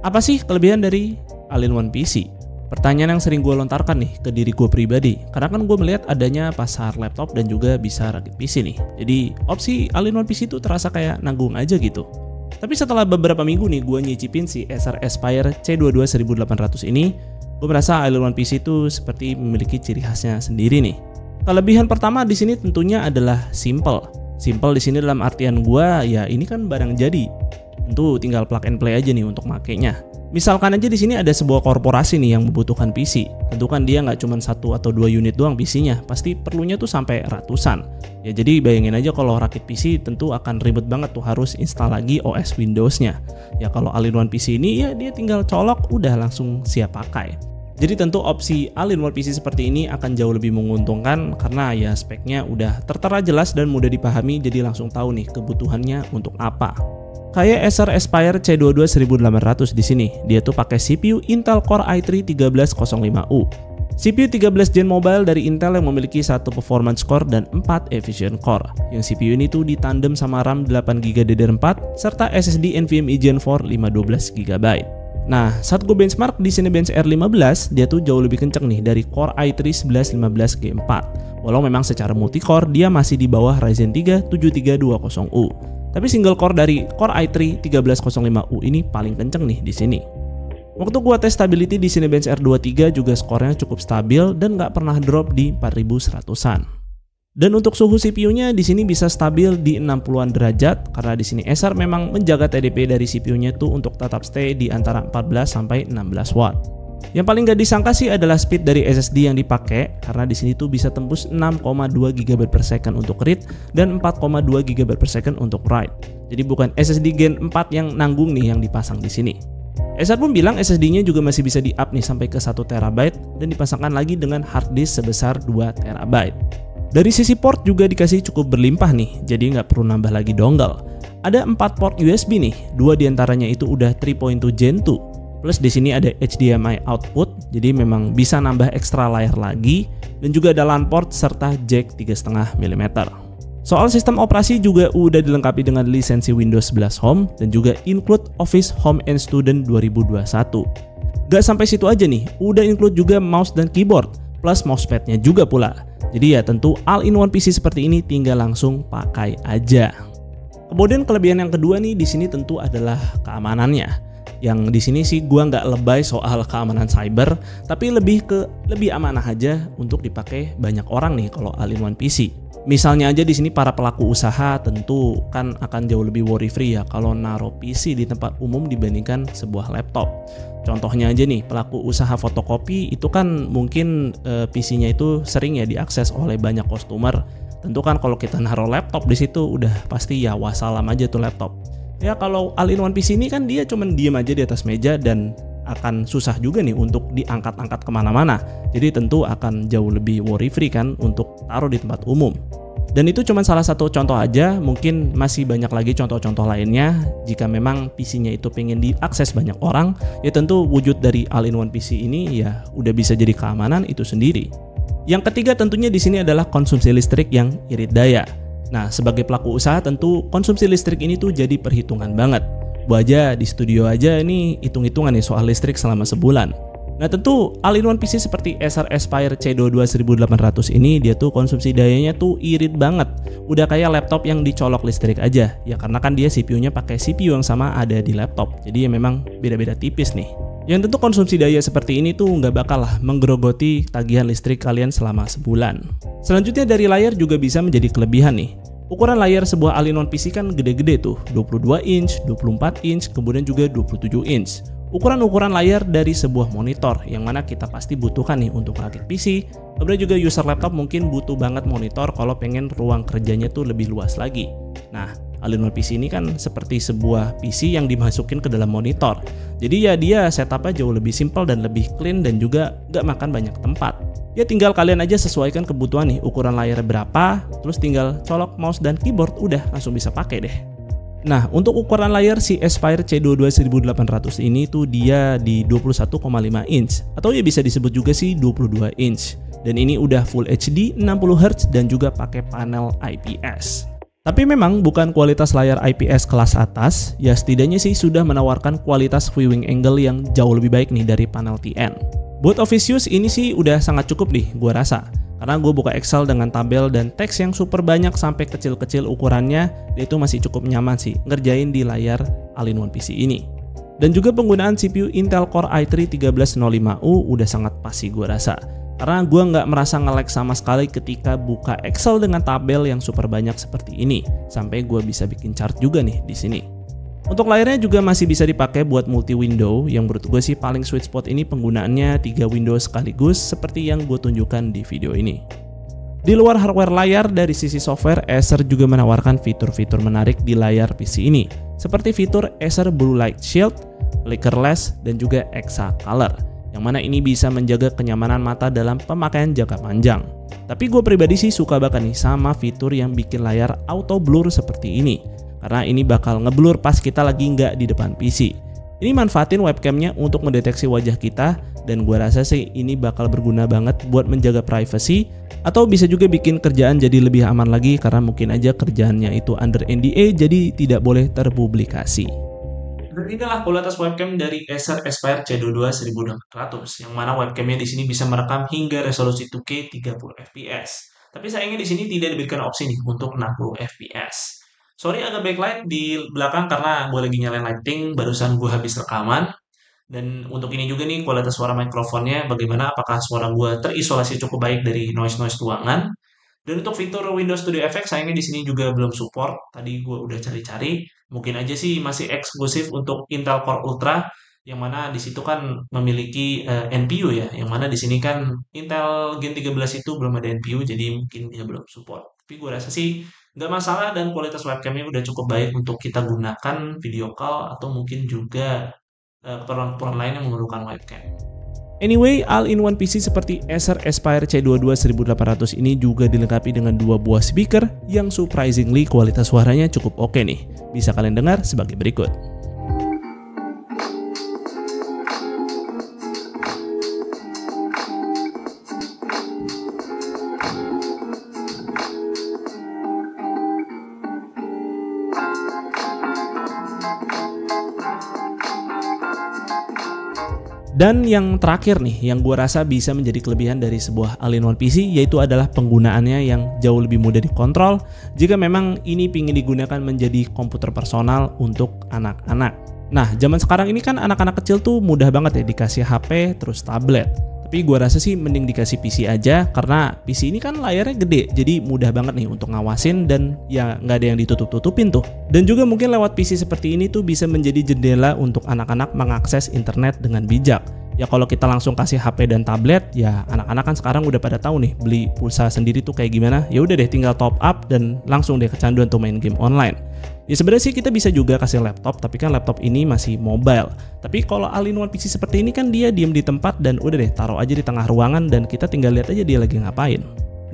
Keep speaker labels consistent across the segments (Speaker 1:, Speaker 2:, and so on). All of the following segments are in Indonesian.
Speaker 1: Apa sih kelebihan dari All-in-One PC? Pertanyaan yang sering gue lontarkan nih ke diri gue pribadi, karena kan gue melihat adanya pasar laptop dan juga bisa rakit PC nih. Jadi opsi All-in-One PC itu terasa kayak nanggung aja gitu. Tapi setelah beberapa minggu nih gue nyicipin si Acer Aspire C22 1800 ini, gue merasa All-in-One PC itu seperti memiliki ciri khasnya sendiri nih. Kelebihan pertama di sini tentunya adalah simple. Simple di sini dalam artian gue ya ini kan barang jadi. Tentu tinggal plug and play aja nih untuk makainya. Misalkan aja di sini ada sebuah korporasi nih yang membutuhkan PC. Tentu kan dia nggak cuma 1 atau 2 unit doang PC-nya, pasti perlunya tuh sampai ratusan. Ya jadi bayangin aja kalau rakit PC tentu akan ribet banget tuh harus install lagi OS Windows-nya. Ya kalau All-in-One PC ini ya dia tinggal colok udah langsung siap pakai. Jadi tentu opsi All-in-One PC seperti ini akan jauh lebih menguntungkan karena ya speknya udah tertera jelas dan mudah dipahami, jadi langsung tahu nih kebutuhannya untuk apa. Kayak Acer Aspire C22 1800 di sini, dia tuh pakai CPU Intel Core i3 1305U. CPU 13 Gen Mobile dari Intel yang memiliki 1 performance core dan 4 efficient core. Yang CPU ini tuh ditandem sama RAM 8GB DDR4 serta SSD NVMe Gen 4 512GB. Nah, saat gue benchmark di Cinebench R15, dia tuh jauh lebih kenceng nih dari Core i3 1115G4. Walau memang secara multi-core dia masih di bawah Ryzen 3 7320U. Tapi single core dari Core i3 1305U ini paling kenceng nih di sini. Waktu gua tes stability di Cinebench R23 juga skornya cukup stabil dan nggak pernah drop di 4100-an. Dan untuk suhu CPU-nya di sini bisa stabil di 60-an derajat karena di sini Acer memang menjaga TDP dari CPU-nya tuh untuk tetap stay di antara 14 sampai 16 watt. Yang paling gak disangka sih adalah speed dari SSD yang dipakai karena di sini tuh bisa tembus 6,2 GB per second untuk read dan 4,2 GB per second untuk write. Jadi bukan SSD Gen 4 yang nanggung nih yang dipasang di sini. Acer pun bilang SSD-nya juga masih bisa di-up nih sampai ke 1 TB dan dipasangkan lagi dengan hard disk sebesar 2 TB. Dari sisi port juga dikasih cukup berlimpah nih, jadi nggak perlu nambah lagi dongle. Ada 4 port USB nih, 2 diantaranya itu udah 3.2 Gen 2. Plus di sini ada HDMI output, jadi memang bisa nambah ekstra layar lagi, dan juga ada LAN port serta jack 3,5 mm. Soal sistem operasi juga udah dilengkapi dengan lisensi Windows 11 Home dan juga include Office Home and Student 2021. Gak sampai situ aja nih, udah include juga mouse dan keyboard plus mousepadnya juga pula. Jadi ya tentu All-in-One PC seperti ini tinggal langsung pakai aja. Kemudian kelebihan yang kedua nih di sini tentu adalah keamanannya. Yang di sini sih gua nggak lebay soal keamanan cyber, tapi lebih amanah aja untuk dipakai banyak orang nih kalau All-in-One PC. Misalnya aja di sini para pelaku usaha tentu kan akan jauh lebih worry free ya kalau naruh PC di tempat umum dibandingkan sebuah laptop. Contohnya aja nih, pelaku usaha fotokopi itu kan mungkin PC-nya itu sering ya diakses oleh banyak customer. Tentu kan kalau kita naruh laptop di situ udah pasti ya wassalam aja tuh laptop. Ya kalau All-in-One PC ini kan dia cuman diem aja di atas meja dan akan susah juga nih untuk diangkat-angkat kemana-mana. Jadi tentu akan jauh lebih worry free kan untuk taruh di tempat umum. Dan itu cuma salah satu contoh aja, mungkin masih banyak lagi contoh-contoh lainnya. Jika memang PC-nya itu pengen diakses banyak orang, ya tentu wujud dari All-in-One PC ini ya udah bisa jadi keamanan itu sendiri. Yang ketiga tentunya di sini adalah konsumsi listrik yang irit daya. Nah, sebagai pelaku usaha tentu konsumsi listrik ini tuh jadi perhitungan banget. Gua aja di studio aja ini hitung-hitungan nih soal listrik selama sebulan. Nah, tentu All-in-One PC seperti Acer Aspire C22 1800 ini dia tuh konsumsi dayanya tuh irit banget. Udah kayak laptop yang dicolok listrik aja. Ya karena kan dia CPU-nya pakai CPU yang sama ada di laptop. Jadi ya memang beda-beda tipis nih. Yang tentu konsumsi daya seperti ini tuh nggak bakal lah menggerogoti tagihan listrik kalian selama sebulan. Selanjutnya dari layar juga bisa menjadi kelebihan nih. Ukuran layar sebuah All-in-One PC kan gede-gede tuh, 22 inch, 24 inch, kemudian juga 27 inch. Ukuran-ukuran layar dari sebuah monitor yang mana kita pasti butuhkan nih untuk rakit PC. Kemudian juga user laptop mungkin butuh banget monitor kalau pengen ruang kerjanya tuh lebih luas lagi. Nah, All-in-One PC ini kan seperti sebuah PC yang dimasukin ke dalam monitor. Jadi ya dia setupnya jauh lebih simpel dan lebih clean dan juga gak makan banyak tempat. Ya tinggal kalian aja sesuaikan kebutuhan nih, ukuran layar berapa, terus tinggal colok mouse dan keyboard, udah langsung bisa pakai deh. Nah, untuk ukuran layar si Aspire C22 1800 ini tuh dia di 21,5 inch atau ya bisa disebut juga sih 22 inch. Dan ini udah Full HD 60Hz dan juga pakai panel IPS. Tapi memang bukan kualitas layar IPS kelas atas, ya setidaknya sih sudah menawarkan kualitas viewing angle yang jauh lebih baik nih dari panel TN. Buat office use ini sih udah sangat cukup nih gua rasa. Karena gue buka Excel dengan tabel dan teks yang super banyak sampai kecil-kecil ukurannya, itu masih cukup nyaman sih ngerjain di layar All-in-One PC ini. Dan juga penggunaan CPU Intel Core i3-1305U udah sangat pas sih gue rasa. Karena gue nggak merasa nge-lag sama sekali ketika buka Excel dengan tabel yang super banyak seperti ini. Sampai gue bisa bikin chart juga nih di sini. Untuk layarnya juga masih bisa dipakai buat multi-window, yang menurut gue sih paling sweet spot ini penggunaannya 3 window sekaligus seperti yang gue tunjukkan di video ini. Di luar hardware layar, dari sisi software, Acer juga menawarkan fitur-fitur menarik di layar PC ini, seperti fitur Acer Blue Light Shield, Flickerless, dan juga Exa Color, yang mana ini bisa menjaga kenyamanan mata dalam pemakaian jangka panjang. Tapi gue pribadi sih suka banget nih sama fitur yang bikin layar auto blur seperti ini, karena ini bakal ngeblur pas kita lagi nggak di depan PC. Ini manfaatin webcamnya untuk mendeteksi wajah kita, dan gua rasa sih ini bakal berguna banget buat menjaga privacy, atau bisa juga bikin kerjaan jadi lebih aman lagi karena mungkin aja kerjaannya itu under NDA jadi tidak boleh terpublikasi. Dan inilah kualitas webcam dari Acer Aspire C22 1400, yang mana webcamnya di sini bisa merekam hingga resolusi 2K 30 fps. Tapi sayangnya di sini tidak diberikan opsi nih untuk 60 fps. Sorry agak backlight di belakang karena gue lagi nyalain lighting, barusan gue habis rekaman. Dan untuk ini juga nih kualitas suara mikrofonnya bagaimana, apakah suara gue terisolasi cukup baik dari noise-noise ruangan. Dan untuk fitur Windows Studio Effects sayangnya di sini juga belum support. Tadi gue udah cari-cari, mungkin aja sih masih eksklusif untuk Intel Core Ultra, yang mana di situ kan memiliki NPU ya, yang mana di sini kan Intel Gen 13 itu belum ada NPU, jadi mungkin dia belum support. Tapi gue rasa sih nggak masalah, dan kualitas webcamnya udah cukup baik untuk kita gunakan video call atau mungkin juga keperluan-keperluan lain yang memerlukan webcam. Anyway, all-in-one PC seperti Acer Aspire C22 1800 ini juga dilengkapi dengan 2 buah speaker yang surprisingly kualitas suaranya cukup oke nih. Bisa kalian dengar sebagai berikut. Dan yang terakhir nih, yang gue rasa bisa menjadi kelebihan dari sebuah all-in-one PC, yaitu adalah penggunaannya yang jauh lebih mudah dikontrol jika memang ini ingin digunakan menjadi komputer personal untuk anak-anak. Nah, zaman sekarang ini kan anak-anak kecil tuh mudah banget ya dikasih HP terus tablet. Tapi gue rasa sih mending dikasih PC aja, karena PC ini kan layarnya gede, jadi mudah banget nih untuk ngawasin dan ya nggak ada yang ditutup-tutupin tuh. Dan juga mungkin lewat PC seperti ini tuh bisa menjadi jendela untuk anak-anak mengakses internet dengan bijak. Ya kalau kita langsung kasih HP dan tablet, ya anak-anak kan sekarang udah pada tahu nih beli pulsa sendiri tuh kayak gimana. Ya udah deh tinggal top up dan langsung deh kecanduan tuh main game online. Ya sebenarnya sih kita bisa juga kasih laptop, tapi kan laptop ini masih mobile. Tapi kalau all-in-one PC seperti ini kan dia diem di tempat dan udah deh taruh aja di tengah ruangan dan kita tinggal lihat aja dia lagi ngapain.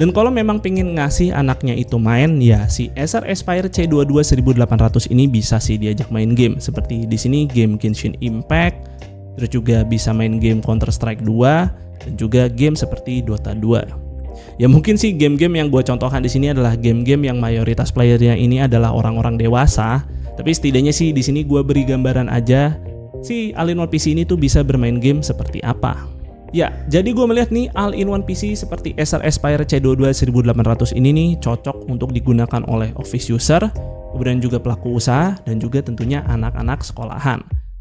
Speaker 1: Dan kalau memang pengen ngasih anaknya itu main, ya si Acer Aspire C22 1800 ini bisa sih diajak main game. Seperti di sini game Genshin Impact, terus juga bisa main game Counter Strike 2 dan juga game seperti Dota 2. Ya mungkin sih game-game yang gue contohkan di sini adalah game-game yang mayoritas playernya ini adalah orang-orang dewasa. Tapi setidaknya sih di sini gue beri gambaran aja si all-in-one PC ini tuh bisa bermain game seperti apa. Ya, jadi gue melihat nih all-in-one PC seperti Acer Aspire C22 1800 ini nih cocok untuk digunakan oleh office user, kemudian juga pelaku usaha dan juga tentunya anak-anak sekolahan.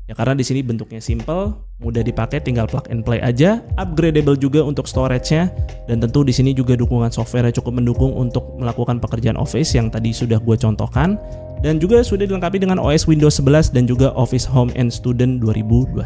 Speaker 1: Ya karena di sini bentuknya simple, mudah dipakai, tinggal plug and play aja, upgradable juga untuk storage-nya, dan tentu di sini juga dukungan software cukup mendukung untuk melakukan pekerjaan Office yang tadi sudah gue contohkan, dan juga sudah dilengkapi dengan OS Windows 11 dan juga Office Home and Student 2021.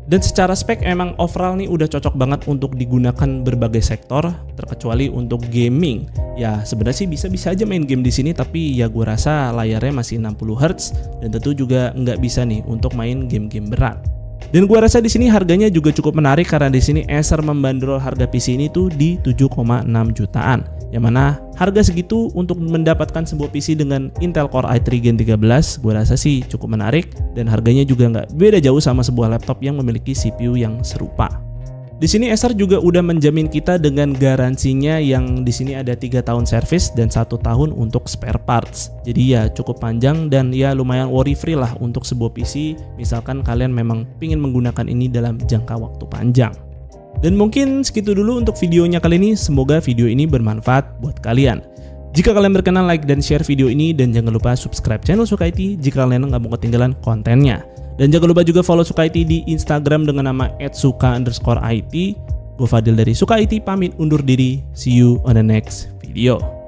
Speaker 1: Dan secara spek emang overall nih udah cocok banget untuk digunakan berbagai sektor, terkecuali untuk gaming. Ya sebenarnya sih bisa-bisa aja main game di sini, tapi ya gue rasa layarnya masih 60 Hz dan tentu juga nggak bisa nih untuk main game-game berat. Dan gue rasa di sini harganya juga cukup menarik karena di sini Acer membandrol harga PC ini tuh di 7,6 jutaan. Yang mana harga segitu untuk mendapatkan sebuah PC dengan Intel Core i3 Gen 13 gue rasa sih cukup menarik, dan harganya juga nggak beda jauh sama sebuah laptop yang memiliki CPU yang serupa. Di sini Acer juga udah menjamin kita dengan garansinya yang di sini ada 3 tahun servis dan 1 tahun untuk spare parts. Jadi ya cukup panjang dan ya lumayan worry free lah untuk sebuah PC misalkan kalian memang ingin menggunakan ini dalam jangka waktu panjang. Dan mungkin segitu dulu untuk videonya kali ini, semoga video ini bermanfaat buat kalian. Jika kalian berkenan, like dan share video ini dan jangan lupa subscribe channel Suka IT jika kalian nggak mau ketinggalan kontennya. Dan jangan lupa juga follow Suka IT di Instagram dengan nama @suka_it. Gue Fadil dari Suka IT pamit undur diri. See you on the next video.